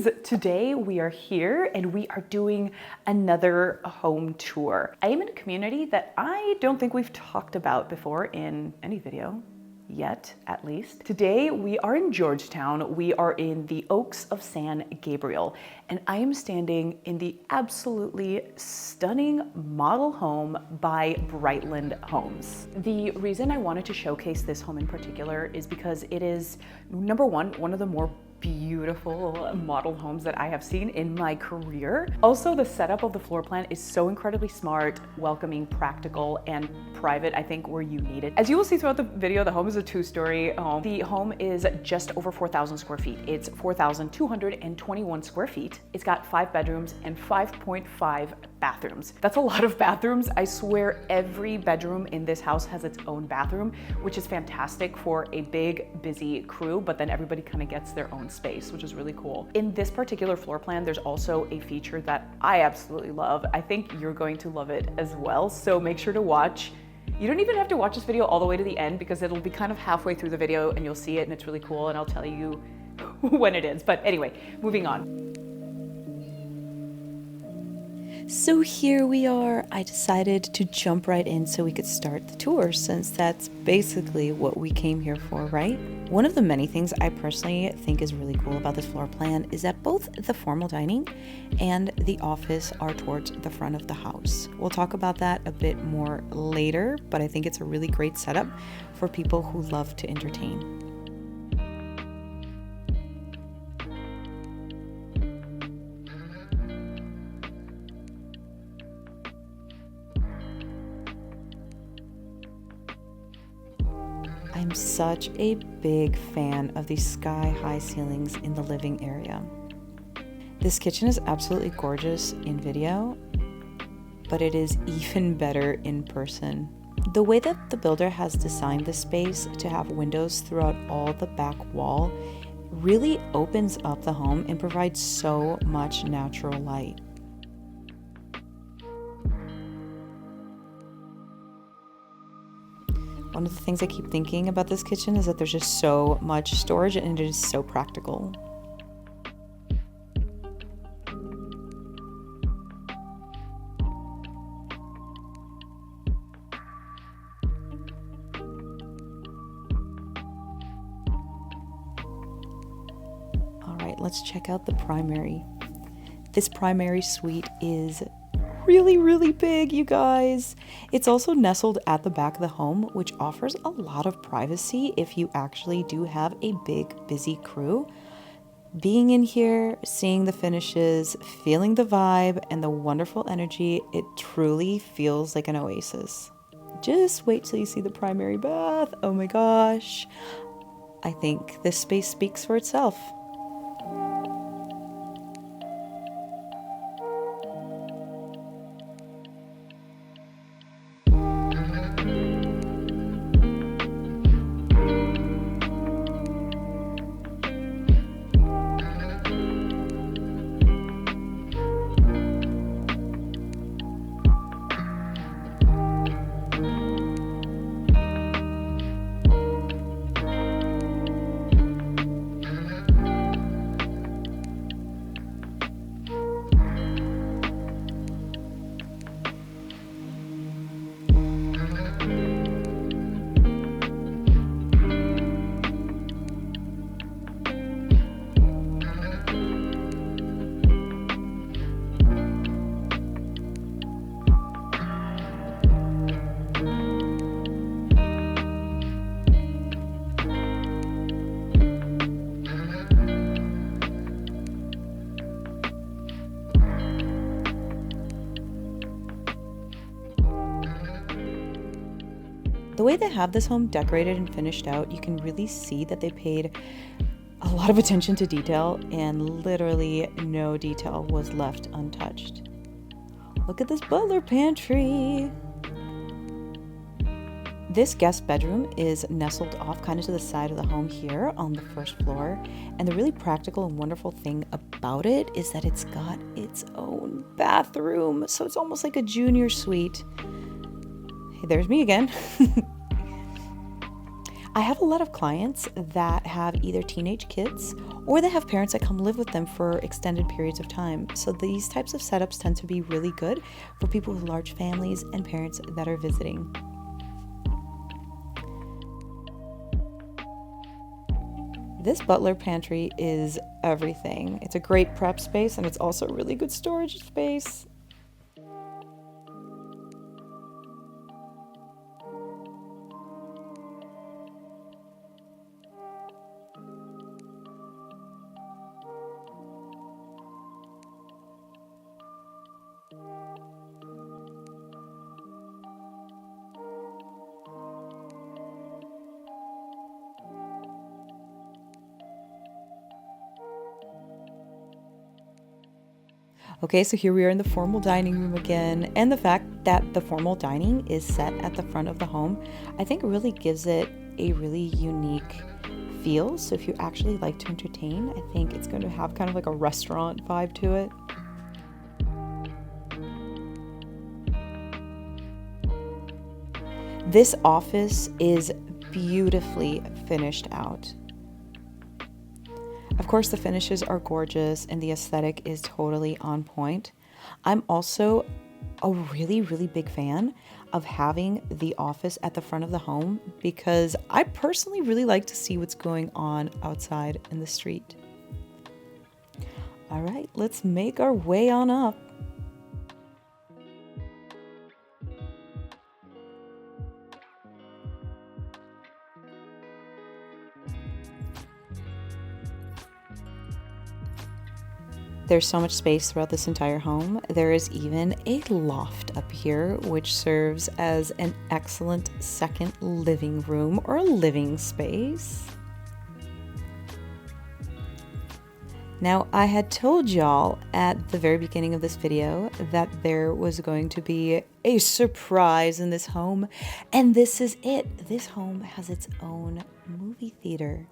guys, today we are here and we are doing another home tour. I am in a community that I don't think we've talked about before in any video. Yet, at least. Today we are in Georgetown. We are in the Oaks of San Gabriel, and I am standing in the absolutely stunning model home by Brightland Homes. The reason I wanted to showcase this home in particular is because it is, number one of the more beautiful model homes that I have seen in my career. Also, the setup of the floor plan is so incredibly smart, welcoming, practical, and private, I think, where you need it. As you will see throughout the video, the home is a two-story home. The home is just over 4,000 square feet. It's 4,221 square feet. It's got 5 bedrooms and 5.5 bathrooms. That's a lot of bathrooms. I swear every bedroom in this house has its own bathroom, which is fantastic for a big, busy crew, but then everybody kind of gets their own space, which is really cool. In this particular floor plan, there's also a feature that I absolutely love. I think you're going to love it as well, so make sure to watch. You don't even have to watch this video all the way to the end because it'll be kind of halfway through the video and you'll see it and it's really cool, and I'll tell you when it is. But anyway, moving on. So here we are. I decided to jump right in so we could start the tour, since that's basically what we came here for, right? One of the many things I personally think is really cool about this floor plan is that both the formal dining and the office are towards the front of the house. We'll talk about that a bit more later, but I think it's a really great setup for people who love to entertain. I'm such a big fan of the sky-high ceilings in the living area. This kitchen is absolutely gorgeous in video, but it is even better in person. The way that the builder has designed the space to have windows throughout all the back wall really opens up the home and provides so much natural light. One of the things I keep thinking about this kitchen is that there's just so much storage and it is so practical. All right, let's check out the primary. This primary suite is really big, you guys. It's also nestled at the back of the home, which offers a lot of privacy if you actually do have a big, busy crew. Being in here, seeing the finishes, feeling the vibe and the wonderful energy, it truly feels like an oasis. Just wait till you see the primary bath. Oh my gosh. I think this space speaks for itself. The way they have this home decorated and finished out, you can really see that they paid a lot of attention to detail, and literally no detail was left untouched. Look at this butler pantry. This guest bedroom is nestled off kind of to the side of the home here on the first floor, and the really practical and wonderful thing about it is that it's got its own bathroom, so it's almost like a junior suite. Hey, there's me again. I have a lot of clients that have either teenage kids or they have parents that come live with them for extended periods of time. So these types of setups tend to be really good for people with large families and parents that are visiting. This butler pantry is everything. It's a great prep space and it's also a really good storage space. Okay, so here we are in the formal dining room again, and the fact that the formal dining is set at the front of the home, I think really gives it a really unique feel. So if you actually like to entertain, I think it's going to have kind of like a restaurant vibe to it. This office is beautifully finished out. Of course, the finishes are gorgeous and the aesthetic is totally on point. I'm also a really, really big fan of having the office at the front of the home because I personally really like to see what's going on outside in the street. All right, let's make our way on up. There's so much space throughout this entire home. There is even a loft up here, which serves as an excellent second living room or a living space. Now, I had told y'all at the very beginning of this video that there was going to be a surprise in this home, and this is it. This home has its own movie theater.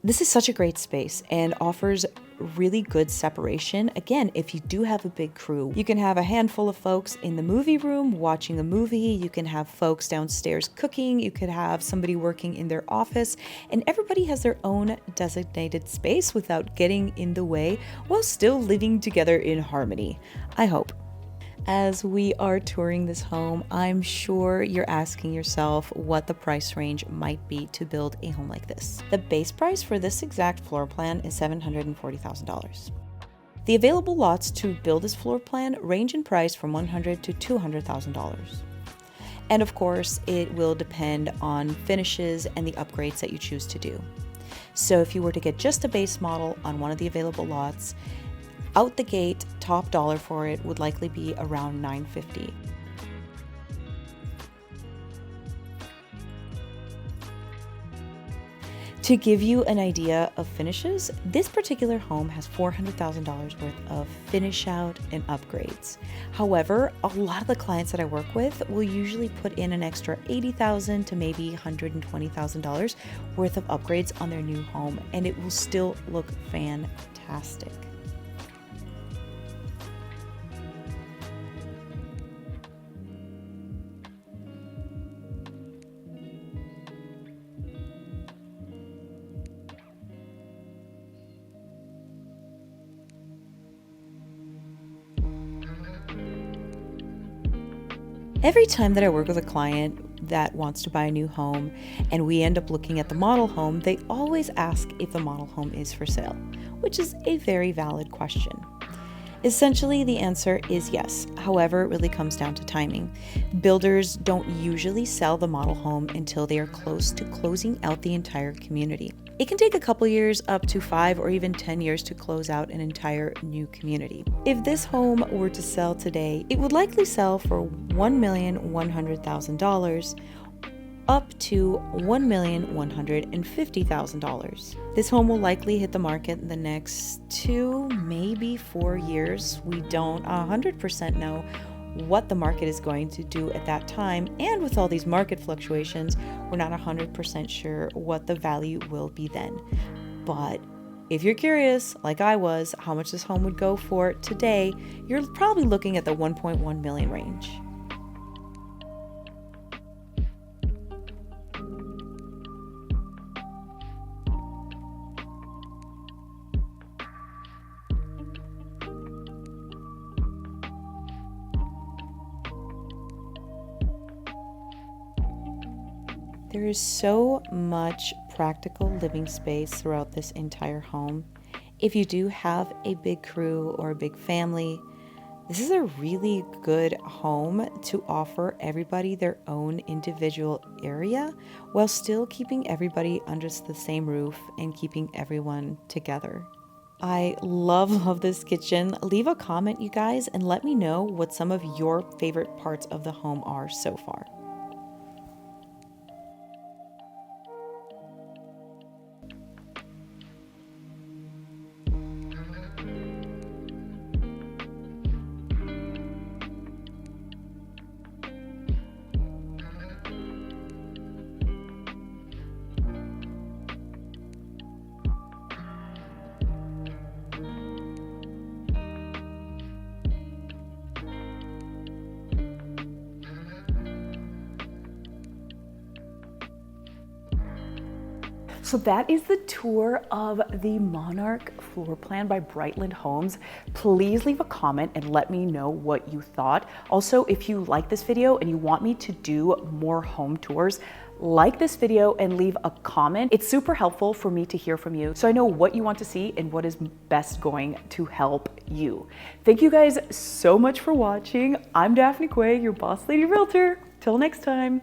This is such a great space and offers really good separation. Again, if you do have a big crew, you can have a handful of folks in the movie room watching a movie. You can have folks downstairs cooking. You could have somebody working in their office, and everybody has their own designated space without getting in the way while still living together in harmony, I hope. As we are touring this home, I'm sure you're asking yourself what the price range might be to build a home like this. The base price for this exact floor plan is $740,000. The available lots to build this floor plan range in price from $100,000 to $200,000. And of course, it will depend on finishes and the upgrades that you choose to do. So if you were to get just a base model on one of the available lots, out the gate, top dollar for it would likely be around $950,000. To give you an idea of finishes, this particular home has $400,000 worth of finish out and upgrades. However, a lot of the clients that I work with will usually put in an extra $80,000 to maybe $120,000 worth of upgrades on their new home, and it will still look fantastic. Every time that I work with a client that wants to buy a new home and we end up looking at the model home, they always ask if the model home is for sale, which is a very valid question. Essentially, the answer is yes. However, it really comes down to timing. Builders don't usually sell the model home until they are close to closing out the entire community. It can take a couple years, up to 5 or even 10 years to close out an entire new community. If this home were to sell today, it would likely sell for $1,100,000 up to $1,150,000. This home will likely hit the market in the next 2, maybe 4 years. We don't 100% know what the market is going to do at that time, and with all these market fluctuations, we're not 100% sure what the value will be then. But if you're curious, like I was, how much this home would go for today, you're probably looking at the $1.1 million range. There is so much practical living space throughout this entire home. If you do have a big crew or a big family, this is a really good home to offer everybody their own individual area while still keeping everybody under the same roof and keeping everyone together. I love this kitchen. Leave a comment, you guys, and let me know what some of your favorite parts of the home are so far. So that is the tour of the Monarch floor plan by Brightland Homes. Please leave a comment and let me know what you thought. Also, if you like this video and you want me to do more home tours, like this video and leave a comment. It's super helpful for me to hear from you so I know what you want to see and what is best going to help you. Thank you guys so much for watching. I'm Daphne Quay, your boss lady realtor. Till next time.